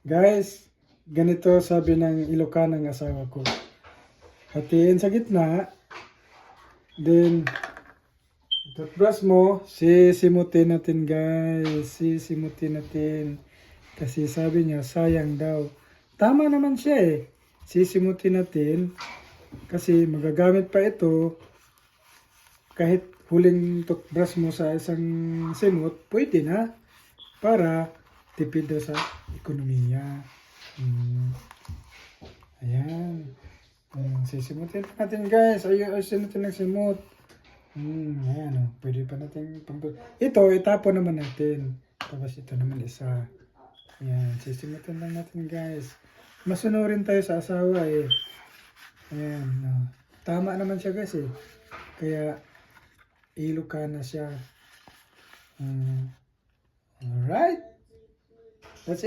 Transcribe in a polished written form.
Guys, ganito sabi ng Ilocano ng asawa ko. Hatiin sa gitna, then toothbrush mo, sisimutin natin guys. Sisimutin natin. Kasi sabi niya, sayang daw. Tama naman siya eh. Sisimutin natin. Kasi magagamit pa ito. Kahit huling toothbrush mo sa isang simot, pwede na. Para tipid daw sa ekonomiya. Ayan. Sisimutin natin guys. Ayusin natin ng simot. Ayan o. Pwede pa natin ito, itapon naman natin. Tapos ito naman isa. Ayan. Sisimutin lang natin guys. Masunurin tayo sa asawa eh. Ayan. Tama naman siya guys eh. Kaya Ilocano siya. Alright.